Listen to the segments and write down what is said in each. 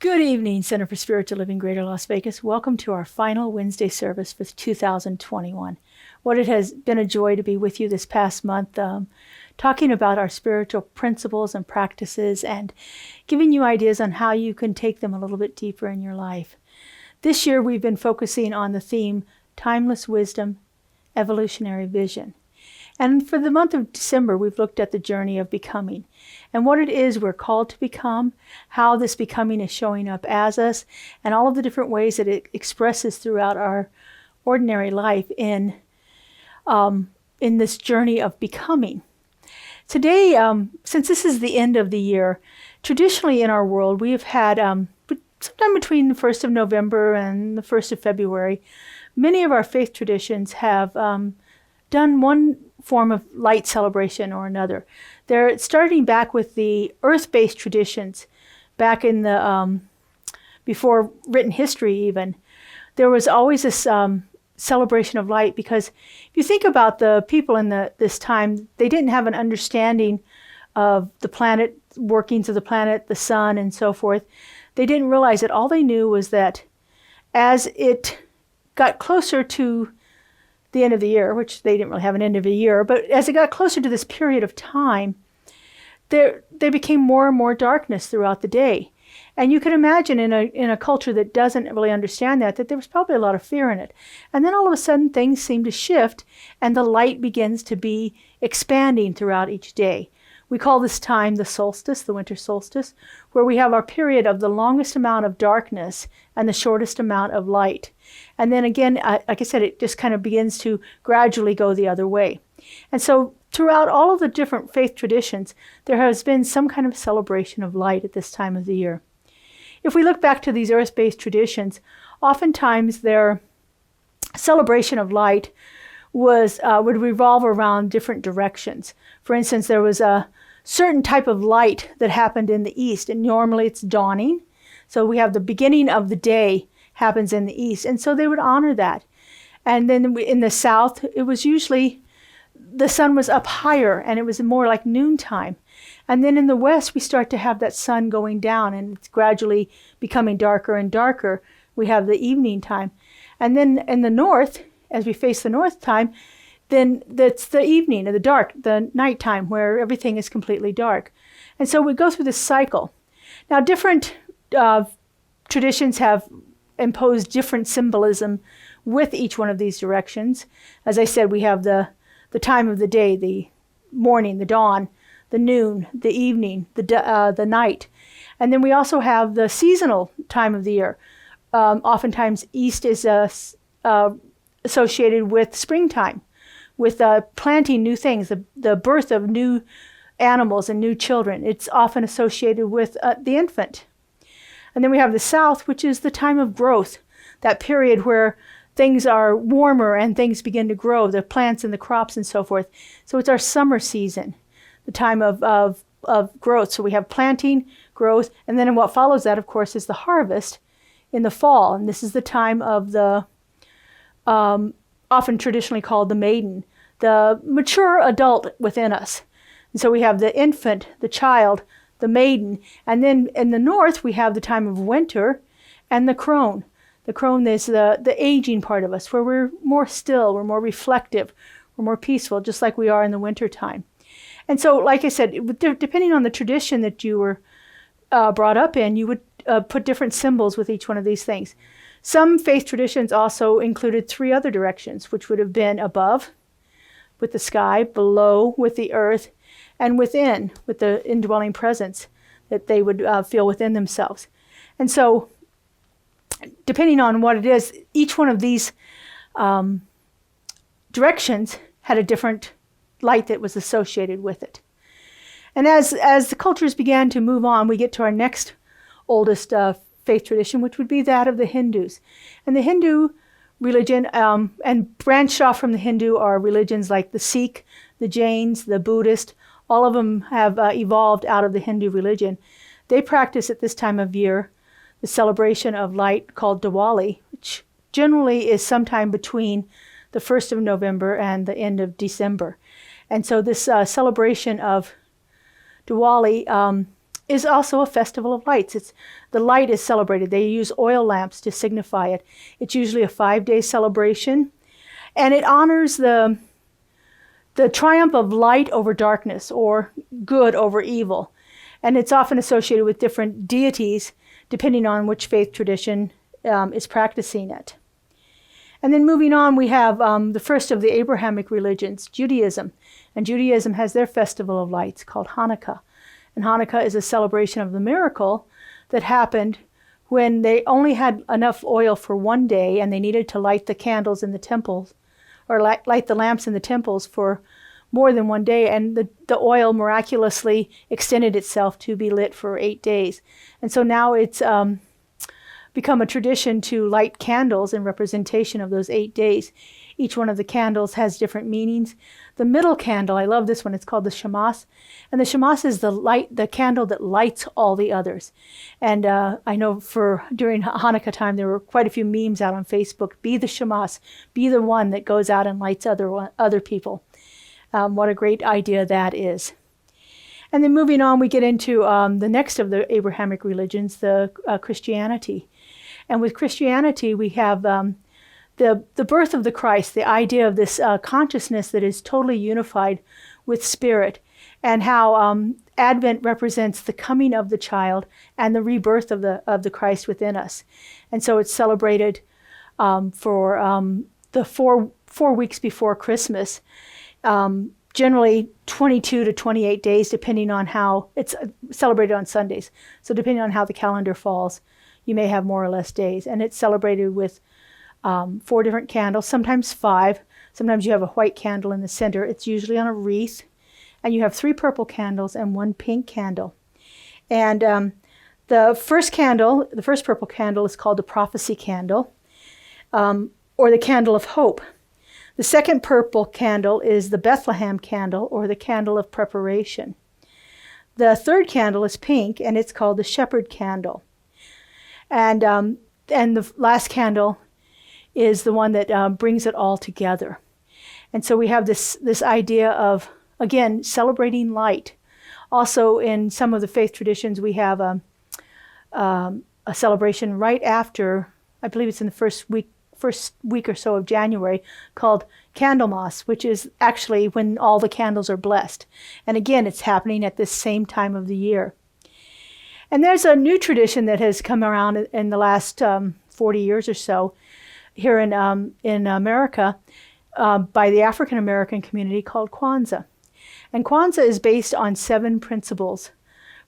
Good evening, Center for Spiritual Living, Greater Las Vegas. Welcome to our final Wednesday service for 2021. What it has been a joy to be with you this past month, talking about our spiritual principles and practices and giving you ideas on how you can take them a little bit deeper in your life. This year we've been focusing on the theme, Timeless Wisdom, Evolutionary Vision. And for the month of December, we've looked at the journey of becoming and what it is we're called to become, how this becoming is showing up as us, and all of the different ways that it expresses throughout our ordinary life in this journey of becoming. Today, since this is the end of the year, traditionally in our world, we have had sometime between the 1st of November and the 1st of February, many of our faith traditions have done one form of light celebration or another. They're starting back with the earth-based traditions. Back in the before written history even, there was always this celebration of light, because if you think about the people in this time, they didn't have an understanding of the planet, workings of the planet, the sun, and so forth. They didn't realize that all they knew was that as it got closer to the end of the year, which they didn't really have an end of the year, but as it got closer to this period of time, there became more and more darkness throughout the day. And you can imagine in a culture that doesn't really understand that there was probably a lot of fear in it. And then all of a sudden things seem to shift and the light begins to be expanding throughout each day. We call this time the solstice, the winter solstice, where we have our period of the longest amount of darkness and the shortest amount of light. And then again, like I said, it just kind of begins to gradually go the other way. And so throughout all of the different faith traditions, there has been some kind of celebration of light at this time of the year. If we look back to these earth-based traditions, oftentimes their celebration of light would revolve around different directions. For instance, there was a certain type of light that happened in the east, and normally it's dawning. So we have the beginning of the day happens in the east, and so they would honor that. And then in the south, it was usually the sun was up higher, and it was more like noontime. And then in the west, we start to have that sun going down, and it's gradually becoming darker and darker. We have the evening time. And then in the north, as we face the north time, then that's the evening, or the dark, the nighttime, where everything is completely dark. And so we go through this cycle. Now, different traditions have imposed different symbolism with each one of these directions. As I said, we have the time of the day, the morning, the dawn, the noon, the evening, the night. And then we also have the seasonal time of the year. Oftentimes, east is associated with springtime, with planting new things, the birth of new animals and new children. It's often associated with the infant. And then we have the south, which is the time of growth, that period where things are warmer and things begin to grow, the plants and the crops and so forth. So it's our summer season, the time of growth. So we have planting, growth, and then what follows that, of course, is the harvest in the fall. And this is the time of the often traditionally called the maiden, the mature adult within us. And so we have the infant, the child, the maiden, and then in the north we have the time of winter and the crone. The crone is the aging part of us, where we're more still, we're more reflective, we're more peaceful, just like we are in the winter time. And so, like I said, depending on the tradition that you were brought up in, you would put different symbols with each one of these things. Some faith traditions also included 3 other directions, which would have been above, with the sky, below, with the earth, and within, with the indwelling presence that they would feel within themselves. And so, depending on what it is, each one of these directions had a different light that was associated with it. And as the cultures began to move on, we get to our next oldest faith tradition, which would be that of the Hindus. And the Hindu religion, and branched off from the Hindu are religions like the Sikh, the Jains, the Buddhist. All of them have evolved out of the Hindu religion. They practice at this time of year the celebration of light called Diwali, which generally is sometime between the 1st of November and the end of December. And so this celebration of Diwali is also a festival of lights. The light is celebrated. They use oil lamps to signify it. It's usually a 5-day celebration, and it honors the the triumph of light over darkness, or good over evil. And it's often associated with different deities, depending on which faith tradition is practicing it. And then moving on, we have the first of the Abrahamic religions, Judaism. And Judaism has their festival of lights called Hanukkah. And Hanukkah is a celebration of the miracle that happened when they only had enough oil for one day and they needed to light the candles in the temples, or light the lamps in the temples for more than one day. And the oil miraculously extended itself to be lit for 8 days. And so now it's become a tradition to light candles in representation of those 8 days. Each one of the candles has different meanings. The middle candle, I love this one, it's called the Shamas. And the Shamas is the candle that lights all the others. And I know during Hanukkah time, there were quite a few memes out on Facebook. Be the Shamas, be the one that goes out and lights other people. What a great idea that is. And then moving on, we get into the next of the Abrahamic religions, the Christianity. And with Christianity, we have the birth of the Christ, the idea of this consciousness that is totally unified with spirit, and how Advent represents the coming of the child and the rebirth of the Christ within us. And so it's celebrated for the four weeks before Christmas, generally 22 to 28 days, depending on how it's celebrated on Sundays. So depending on how the calendar falls, you may have more or less days. And it's celebrated with 4 different candles, sometimes 5. Sometimes you have a white candle in the center. It's usually on a wreath. And you have 3 purple candles and 1 pink candle. And the first purple candle is called the prophecy candle, or the candle of hope. The second purple candle is the Bethlehem candle, or the candle of preparation. The third candle is pink, and it's called the shepherd candle. And the last candle is the one that brings it all together. And so we have this idea of, again, celebrating light. Also, in some of the faith traditions, we have a celebration right after, I believe it's in the first week or so of January, called Candlemas, which is actually when all the candles are blessed. And again, it's happening at this same time of the year. And there's a new tradition that has come around in the last 40 years or so here in America by the African American community called Kwanzaa. And Kwanzaa is based on 7 principles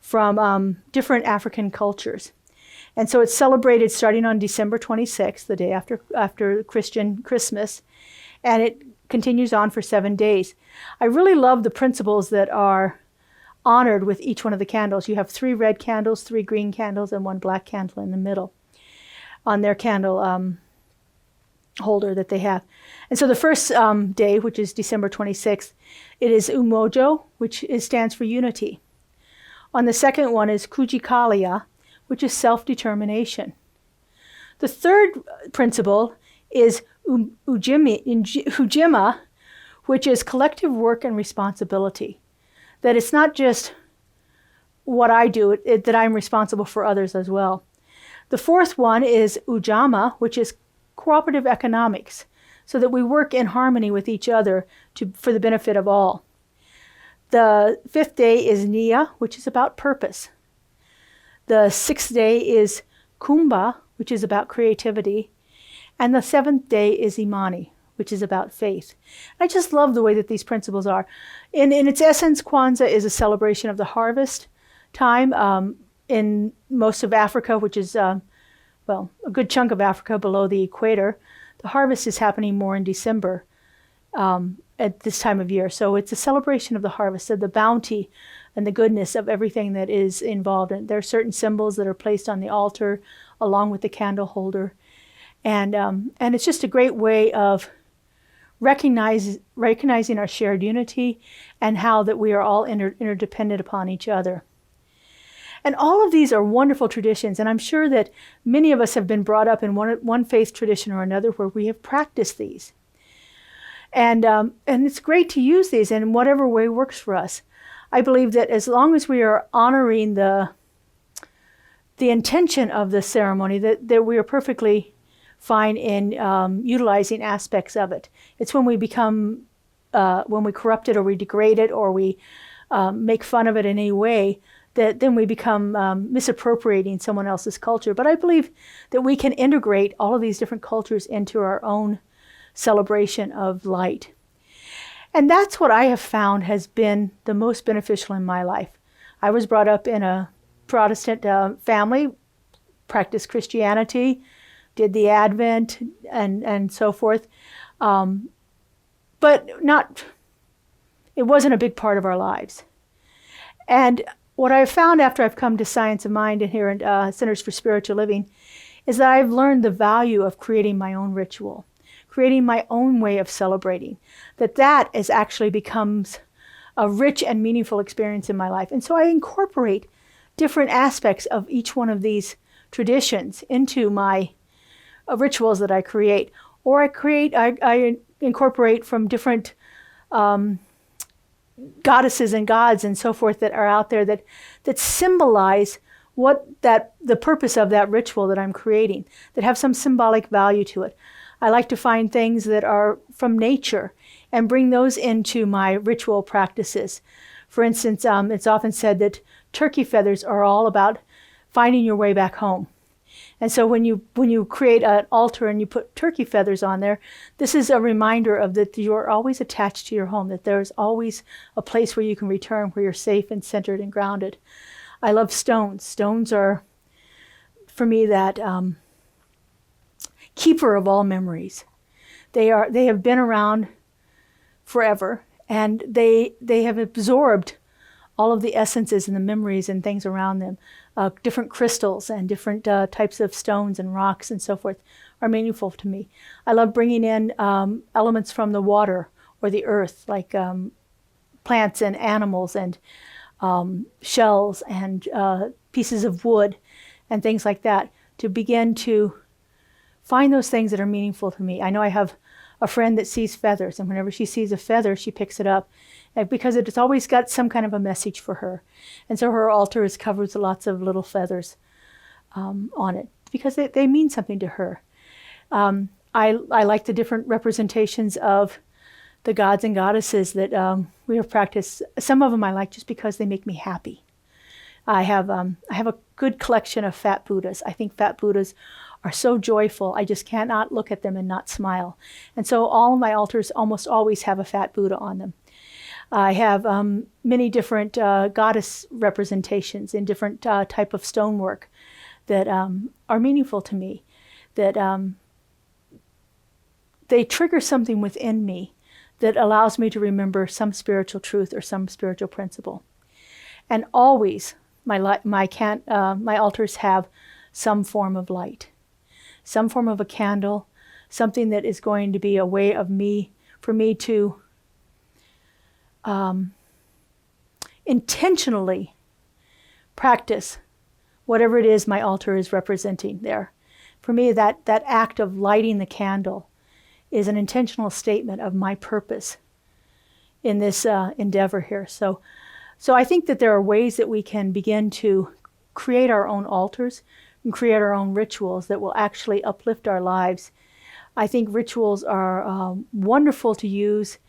from different African cultures. And so it's celebrated starting on December 26th, the day after Christian Christmas, and it continues on for 7 days. I really love the principles that are honored with each one of the candles. You have 3 red candles, 3 green candles, and 1 black candle in the middle on their candle holder that they have. And so the first day, which is December 26th, it is Umojo, which stands for unity. On the second one is Kujikalia, which is self-determination. The third principle is Ujima, which is collective work and responsibility. That it's not just what I do, that I'm responsible for others as well. The fourth one is Ujama, which is cooperative economics, so that we work in harmony with each other for the benefit of all. The 5th day is Nia, which is about purpose. The 6th day is Kumba, which is about creativity. And the 7th day is Imani, which is about faith. I just love the way that these principles are. In its essence, Kwanzaa is a celebration of the harvest time in most of Africa, which is, a good chunk of Africa below the equator. The harvest is happening more in December at this time of year. So it's a celebration of the harvest, of the bounty and the goodness of everything that is involved. And there are certain symbols that are placed on the altar along with the candle holder. And it's just a great way of recognizing our shared unity and how that we are all interdependent upon each other. And all of these are wonderful traditions, and I'm sure that many of us have been brought up in one faith tradition or another where we have practiced these. And it's great to use these in whatever way works for us. I believe that as long as we are honoring the intention of the ceremony, that we are perfectly fine in utilizing aspects of it. It's when we become corrupt it or we degrade it or we make fun of it in any way, that then we become misappropriating someone else's culture. But I believe that we can integrate all of these different cultures into our own celebration of light. And that's what I have found has been the most beneficial in my life. I was brought up in a Protestant family, practiced Christianity, did the Advent and so forth. But it wasn't a big part of our lives. And what I've found after I've come to Science of Mind and here at Centers for Spiritual Living is that I've learned the value of creating my own ritual, creating my own way of celebrating, that is actually becomes a rich and meaningful experience in my life. And so I incorporate different aspects of each one of these traditions into my rituals that I create. Or I incorporate from different goddesses and gods and so forth that are out there that symbolize the purpose of that ritual that I'm creating, that have some symbolic value to it. I like to find things that are from nature and bring those into my ritual practices. For instance, it's often said that turkey feathers are all about finding your way back home. And so when you create an altar and you put turkey feathers on there, this is a reminder of that you're always attached to your home, that there's always a place where you can return, where you're safe and centered and grounded. I love stones. Stones are, for me, that keeper of all memories. They have been around forever, and they have absorbed all of the essences and the memories and things around them. Different crystals and different types of stones and rocks and so forth are meaningful to me. I love bringing in elements from the water or the earth, like plants and animals and shells and pieces of wood and things like that, to begin to find those things that are meaningful to me. I know I have a friend that sees feathers, and whenever she sees a feather, she picks it up because it's always got some kind of a message for her. And so her altar is covered with lots of little feathers on it because they mean something to her. I like the different representations of the gods and goddesses that we have practiced. Some of them I like just because they make me happy. I have a good collection of fat Buddhas. I think fat Buddhas are so joyful. I just cannot look at them and not smile. And so all of my altars almost always have a fat Buddha on them. I have many different goddess representations in different type of stonework that are meaningful to me, that they trigger something within me that allows me to remember some spiritual truth or some spiritual principle. And always my altars have some form of light, some form of a candle, something that is going to be a way for me to intentionally practice whatever it is my altar is representing there. For me, that act of lighting the candle is an intentional statement of my purpose in this endeavor here. So I think that there are ways that we can begin to create our own altars and create our own rituals that will actually uplift our lives. I think rituals are wonderful to use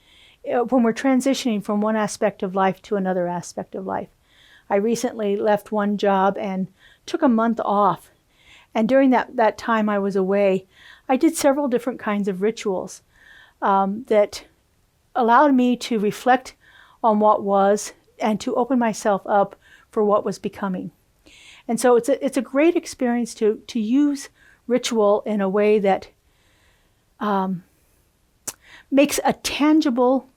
when we're transitioning from one aspect of life to another aspect of life. I recently left one job and took a month off. And during that time I was away, I did several different kinds of rituals that allowed me to reflect on what was and to open myself up for what was becoming. And so it's a great experience to use ritual in a way that makes a tangible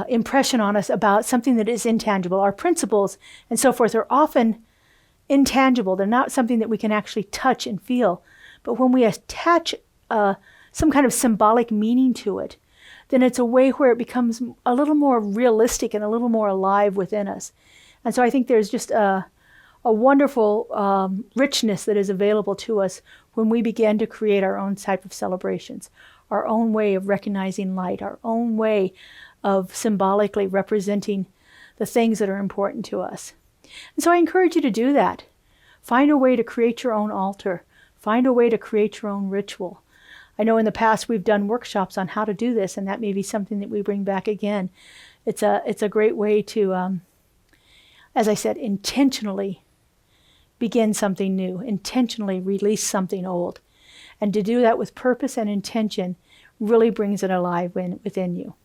impression on us about something that is intangible. Our principles and so forth are often intangible. They're not something that we can actually touch and feel. But when we attach some kind of symbolic meaning to it, then it's a way where it becomes a little more realistic and a little more alive within us. And so I think there's just a wonderful richness that is available to us when we begin to create our own type of celebrations, our own way of recognizing light, our own way of symbolically representing the things that are important to us. And so I encourage you to do that. Find a way to create your own altar. Find a way to create your own ritual. I know in the past we've done workshops on how to do this, and that may be something that we bring back again. It's a great way to, as I said, intentionally begin something new, intentionally release something old. And to do that with purpose and intention really brings it alive within you.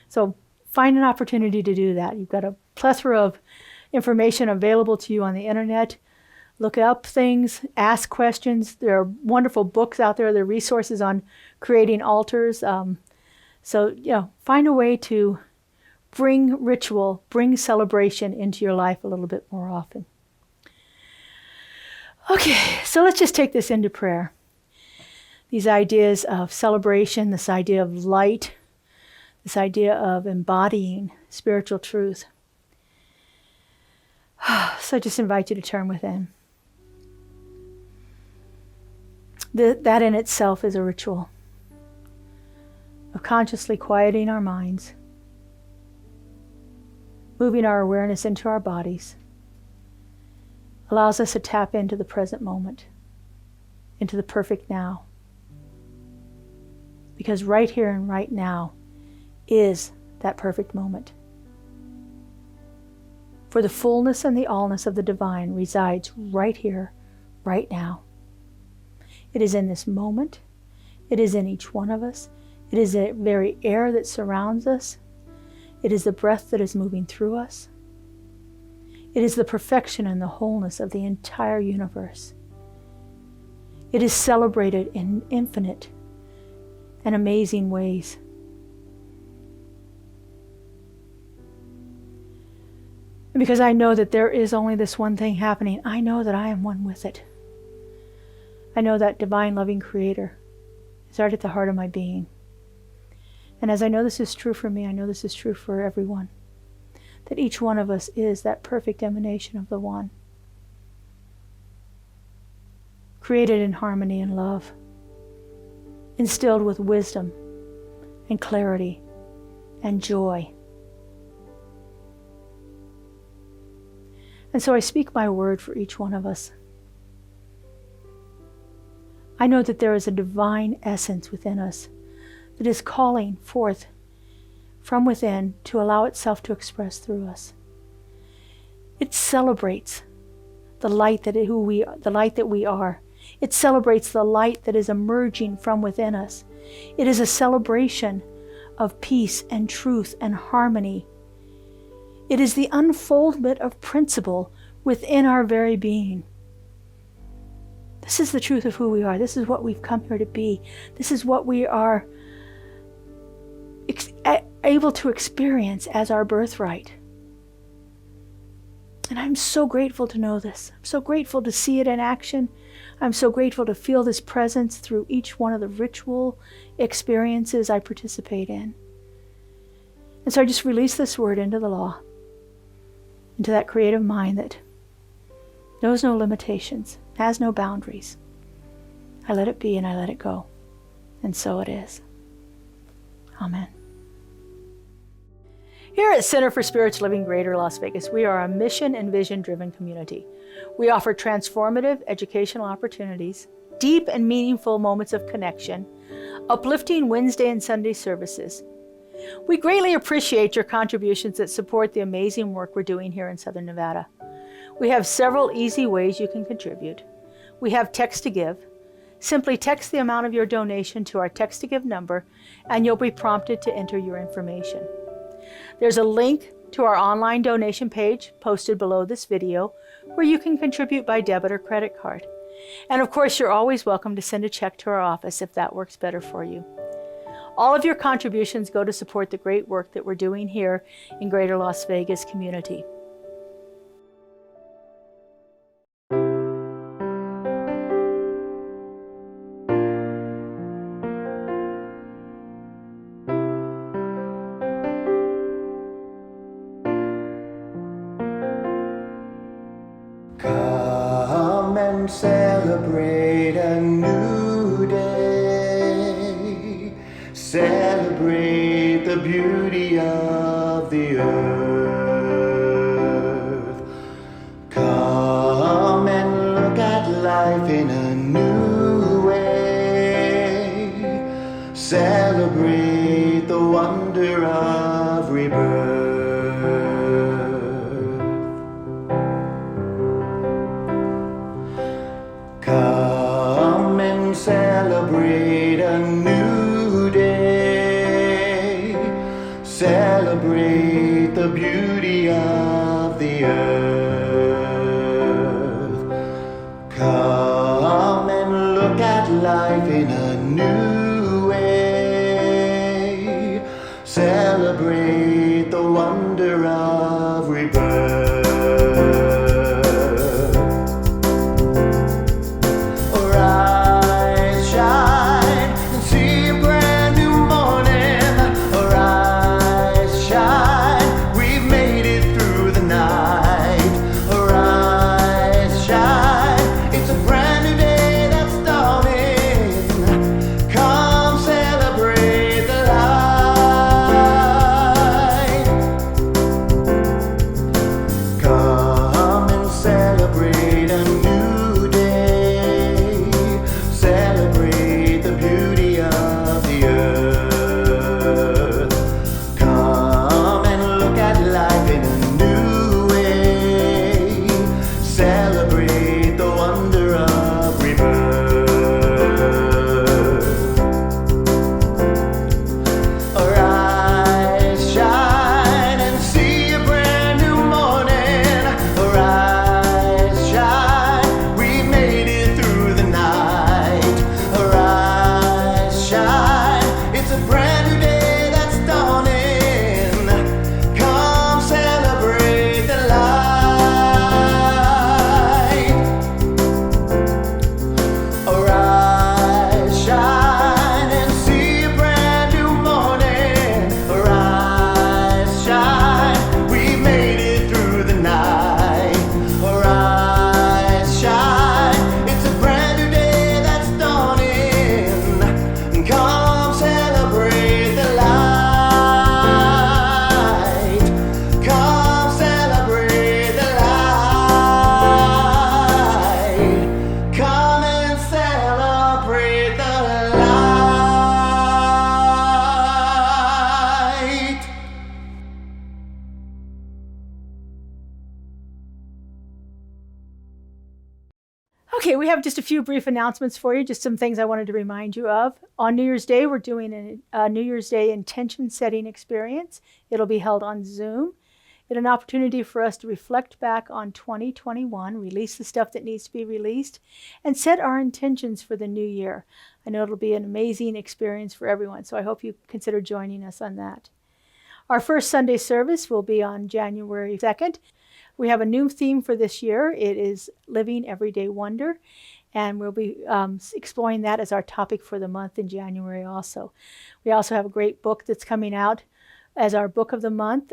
So find an opportunity to do that. You've got a plethora of information available to you on the internet. Look up things, ask questions. There are wonderful books out there. There are resources on creating altars. So, find a way to bring ritual, bring celebration into your life a little bit more often. Okay, so let's just take this into prayer. These ideas of celebration, this idea of light, this idea of embodying spiritual truth. So I just invite you to turn within. That in itself is a ritual of consciously quieting our minds, moving our awareness into our bodies, allows us to tap into the present moment, into the perfect now. Because right here and right now is that perfect moment. For the fullness and the allness of the divine resides right here, right now. It is in this moment. It is in each one of us. It is the very air that surrounds us. It is the breath that is moving through us. It is the perfection and the wholeness of the entire universe. It is celebrated in infinite and amazing ways. And because I know that there is only this one thing happening, I know that I am one with it. I know that divine loving creator is right at the heart of my being. And as I know this is true for me, I know this is true for everyone. That each one of us is that perfect emanation of the one. Created in harmony and love. Instilled with wisdom and clarity and joy. And so I speak my word for each one of us. I know that there is a divine essence within us that is calling forth from within to allow itself to express through us. It celebrates the light that we are. It celebrates the light that is emerging from within us. It is a celebration of peace and truth and harmony. It is the unfoldment of principle within our very being. This is the truth of who we are. This is what we've come here to be. This is what we are able to experience as our birthright. And I'm so grateful to know this. I'm so grateful to see it in action. I'm so grateful to feel this presence through each one of the ritual experiences I participate in. And so I just release this word into the law, into that creative mind that knows no limitations, has no boundaries. I let it be and I let it go. And so it is. Amen. Here at Center for Spiritual Living Greater Las Vegas, we are a mission and vision-driven community. We offer transformative educational opportunities, deep and meaningful moments of connection, uplifting Wednesday and Sunday services. We greatly appreciate your contributions that support the amazing work we're doing here in Southern Nevada. We have several easy ways you can contribute. We have text to give. Simply text the amount of your donation to our text to give number, and you'll be prompted to enter your information. There's a link to our online donation page posted below this video where you can contribute by debit or credit card. And of course, you're always welcome to send a check to our office if that works better for you. All of your contributions go to support the great work that we're doing here in Greater Las Vegas community. Come and celebrate a new day. Celebrate the beauty of the earth. Come and look at life in a new way. celebrate a new day. Celebrate the beauty of the earth. Come and look at life in a new way. Celebrate the wonder of rebirth. Arise, shine, and see a brand new morning. Arise, shine, we've made it through the night. Arise, shine, it's a brand new day that's dawning. Come celebrate the light. Come and celebrate a new day. Celebrate the beauty of the earth. Come and look at life in a new way. Celebrate the wonder of rebirth. Arise, shine, and see a brand new morning. Arise, shine, we've made it through the night. Arise, shine, it's a brand new day that's dawning. Come celebrate the light. Arise, shine, and see a brand new morning. Arise, shine, we've made it through the night. Arise, shine, it's a brand new day that's dawning. Come celebrate the light. Come celebrate the light. Come and celebrate the light. Okay, we have just a few brief announcements for you, just some things I wanted to remind you of. On New Year's Day, we're doing a New Year's Day intention setting experience. It'll be held on Zoom. It's an opportunity for us to reflect back on 2021, release the stuff that needs to be released, and set our intentions for the new year. I know it'll be an amazing experience for everyone, so I hope you consider joining us on that. Our first Sunday service will be on January 2nd. We have a new theme for this year. It is Living Everyday Wonder, and we'll be exploring that as our topic for the month in January also. We also have a great book that's coming out as our book of the month,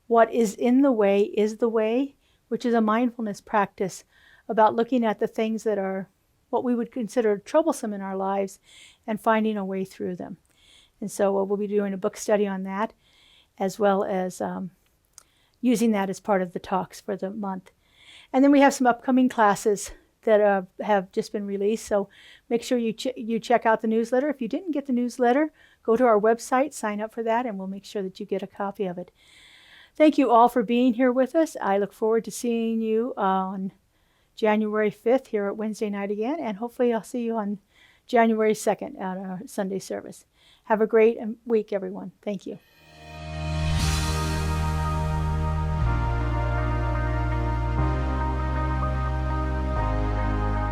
What is in the Way is the Way, which is a mindfulness practice about looking at the things that are what we would consider troublesome in our lives and finding a way through them. And so we'll be doing a book study on that, as well as using that as part of the talks for the month. And then we have some upcoming classes that have just been released, so make sure you check out the newsletter. If you didn't get the newsletter, go to our website, sign up for that, and we'll make sure that you get a copy of it. Thank you all for being here with us. I look forward to seeing you on January 5th here at Wednesday night again, and hopefully I'll see you on January 2nd at our Sunday service. Have a great week, everyone. Thank you.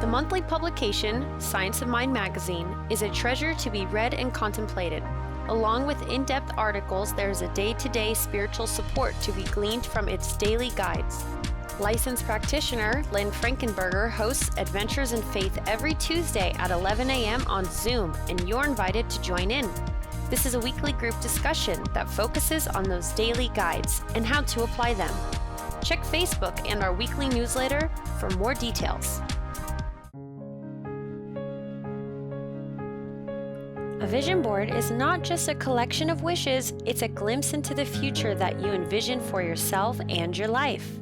The monthly publication, Science of Mind magazine, is a treasure to be read and contemplated. Along with in-depth articles, there is a day-to-day spiritual support to be gleaned from its daily guides. Licensed practitioner Lynn Frankenberger hosts Adventures in Faith every Tuesday at 11 a.m. on Zoom, and you're invited to join in. This is a weekly group discussion that focuses on those daily guides and how to apply them. Check Facebook and our weekly newsletter for more details. A vision board is not just a collection of wishes, it's a glimpse into the future that you envision for yourself and your life.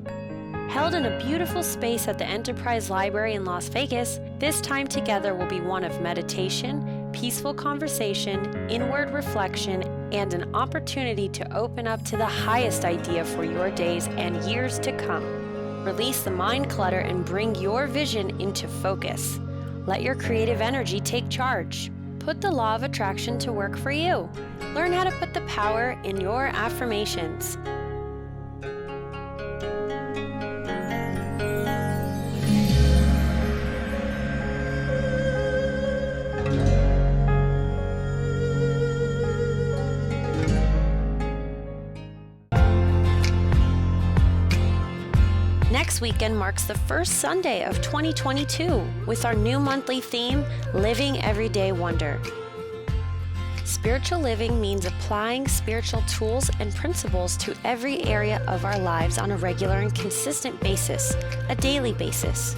Held in a beautiful space at the Enterprise Library in Las Vegas, this time together will be one of meditation, peaceful conversation, inward reflection, and an opportunity to open up to the highest idea for your days and years to come. Release the mind clutter and bring your vision into focus. Let your creative energy take charge. Put the law of attraction to work for you. Learn how to put the power in your affirmations. Next weekend marks the first Sunday of 2022 with our new monthly theme, Living Everyday Wonder. Spiritual living means applying spiritual tools and principles to every area of our lives on a regular and consistent basis, a daily basis.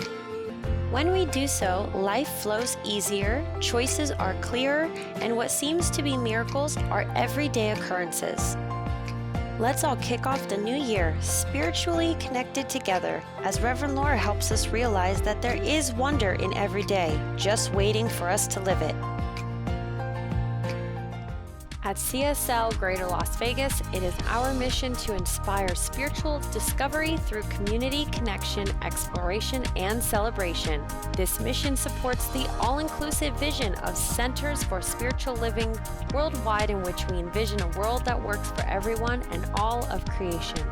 When we do so, life flows easier, choices are clearer, and what seems to be miracles are everyday occurrences. Let's all kick off the new year spiritually connected together as Reverend Laura helps us realize that there is wonder in every day, just waiting for us to live it. At CSL Greater Las Vegas, it is our mission to inspire spiritual discovery through community connection, exploration, and celebration. This mission supports the all-inclusive vision of Centers for Spiritual Living worldwide, in which we envision a world that works for everyone and all of creation.